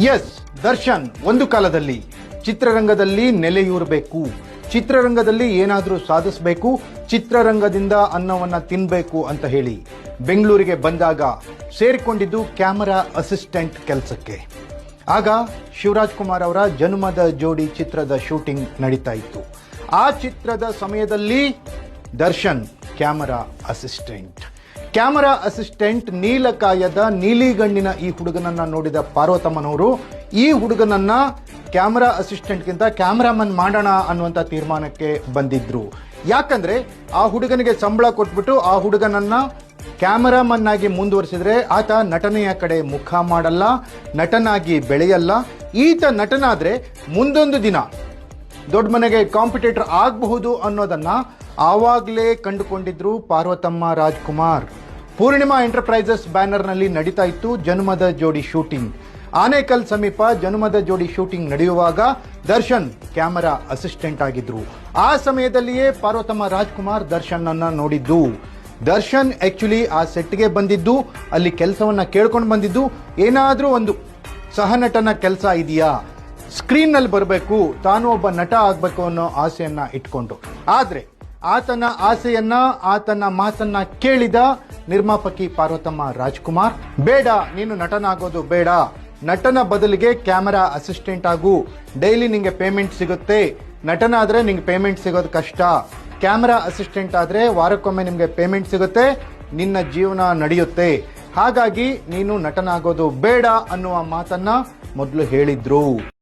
S, Darshan ಒಂದು ಕಾಲದಲ್ಲಿ ಚಿತ್ರರಂಗದಲ್ಲಿ ನೆಲೆಯೂರಬೇಕು, ಚಿತ್ರರಂಗದಲ್ಲಿ ಏನಾದರೂ ಸಾಧಿಸಬೇಕು, ಚಿತ್ರರಂಗದಿಂದ ಅನ್ನವನ್ನ ತಿನ್ನಬೇಕು ಅಂತ ಹೇಳಿ ಬೆಂಗಳೂರಿಗೆ ಬಂದಾಗ ಸೇರಿಕೊಂಡಿದ್ದು ಕ್ಯಾಮರಾ ಅಸಿಸ್ಟೆಂಟ್ ಕೆಲಸಕ್ಕೆ. ಆಗ ಶಿವರಾಜ್ ಕುಮಾರ್ ಅವರ ಜನ್ಮದ ಜೋಡಿ ಚಿತ್ರದ ಶೂಟಿಂಗ್ ನಡೀತಾ ಇತ್ತು. ಆ ಚಿತ್ರದ ಸಮಯದಲ್ಲಿ ದರ್ಶನ್ ಕ್ಯಾಮರಾ ಅಸಿಸ್ಟೆಂಟ್ ನೀಲಕಾಯದ ನೀಲಿಗಣ್ಣಿನ ಈ ಹುಡುಗನನ್ನ ನೋಡಿದ ಪಾರ್ವತಮ್ಮನವರು ಈ ಹುಡುಗನನ್ನ ಕ್ಯಾಮರಾ ಅಸಿಸ್ಟೆಂಟ್ಗಿಂತ ಕ್ಯಾಮರಾಮನ್ ಮಾಡೋಣ ಅನ್ನುವಂಥ ತೀರ್ಮಾನಕ್ಕೆ ಬಂದಿದ್ರು. ಯಾಕಂದ್ರೆ ಆ ಹುಡುಗನಿಗೆ ಸಂಬಳ ಕೊಟ್ಬಿಟ್ಟು ಆ ಹುಡುಗನನ್ನ ಕ್ಯಾಮರಾಮನ್ ಆಗಿ ಮುಂದುವರಿಸಿದ್ರೆ ಆತ ನಟನೆಯ ಕಡೆ ಮುಖ ಮಾಡಲ್ಲ, ನಟನಾಗಿ ಬೆಳೆಯಲ್ಲ. ಈತ ನಟನಾದ್ರೆ ಮುಂದೊಂದು ದಿನ ದೊಡ್ಡ ಮನೆಗೆ ಕಾಂಪಿಟೇಟರ್ ಆಗಬಹುದು ಅನ್ನೋದನ್ನ ಆವಾಗಲೇ ಕಂಡುಕೊಂಡಿದ್ರು ಪಾರ್ವತಮ್ಮ ರಾಜ್ಕುಮಾರ್. ಪೂರ್ಣಿಮಾ ಎಂಟರ್ಪ್ರೈಸಸ್ ಬ್ಯಾನರ್ನಲ್ಲಿ ನಡೀತಾ ಇತ್ತು ಜನ್ಮದ ಜೋಡಿ ಶೂಟಿಂಗ್. ಆನೇಕಲ್ ಸಮೀಪ ಜನ್ಮದ ಜೋಡಿ ಶೂಟಿಂಗ್ ನಡೆಯುವಾಗ ದರ್ಶನ್ ಕ್ಯಾಮರಾ ಅಸಿಸ್ಟೆಂಟ್ ಆಗಿದ್ರು. ಆ ಸಮಯದಲ್ಲಿಯೇ ಪಾರ್ವತಮ್ಮ ರಾಜ್ಕುಮಾರ್ ದರ್ಶನ್ ಅನ್ನ ನೋಡಿದ್ದು. ದರ್ಶನ್ ಆಕ್ಚುಲಿ ಆ ಸೆಟ್ಗೆ ಬಂದಿದ್ದು, ಅಲ್ಲಿ ಕೆಲಸವನ್ನ ಕೇಳ್ಕೊಂಡು ಬಂದಿದ್ದು, ಏನಾದ್ರೂ ಒಂದು ಸಹನಟನ ಕೆಲಸ ಇದೆಯಾ, ಸ್ಕ್ರೀನ್ ನಲ್ಲಿ ಬರಬೇಕು, ತಾನು ಒಬ್ಬ ನಟ ಆಗ್ಬೇಕು ಅನ್ನೋ ಆಸೆಯನ್ನ ಇಟ್ಕೊಂಡು. ಆದ್ರೆ ಆತನ ಆಸೆಯನ್ನ, ಆತನ ಮಾತನ್ನ ಕೇಳಿದ ನಿರ್ಮಾಪಕಿ ಪಾರ್ವತಮ್ಮ ರಾಜ್ಕುಮಾರ್, ಬೇಡ, ನೀನು ನಟನಾಗೋದು ಬೇಡ, ನಟನ ಬದಲಿಗೆ ಕ್ಯಾಮರಾ ಅಸಿಸ್ಟೆಂಟ್ ಆಗು, ಡೈಲಿ ನಿಂಗೆ ಪೇಮೆಂಟ್ ಸಿಗುತ್ತೆ. ನಟನಾದ್ರೆ ನಿಂಗೆ ಪೇಮೆಂಟ್ ಸಿಗೋದು ಕಷ್ಟ, ಕ್ಯಾಮರಾ ಅಸಿಸ್ಟೆಂಟ್ ಆದ್ರೆ ವಾರಕ್ಕೊಮ್ಮೆ ನಿಮ್ಗೆ ಪೇಮೆಂಟ್ ಸಿಗುತ್ತೆ, ನಿನ್ನ ಜೀವನ ನಡೆಯುತ್ತೆ. ಹಾಗಾಗಿ ನೀನು ನಟನಾಗೋದು ಬೇಡ ಅನ್ನುವ ಮಾತನ್ನ ಮೊದಲು ಹೇಳಿದ್ರು.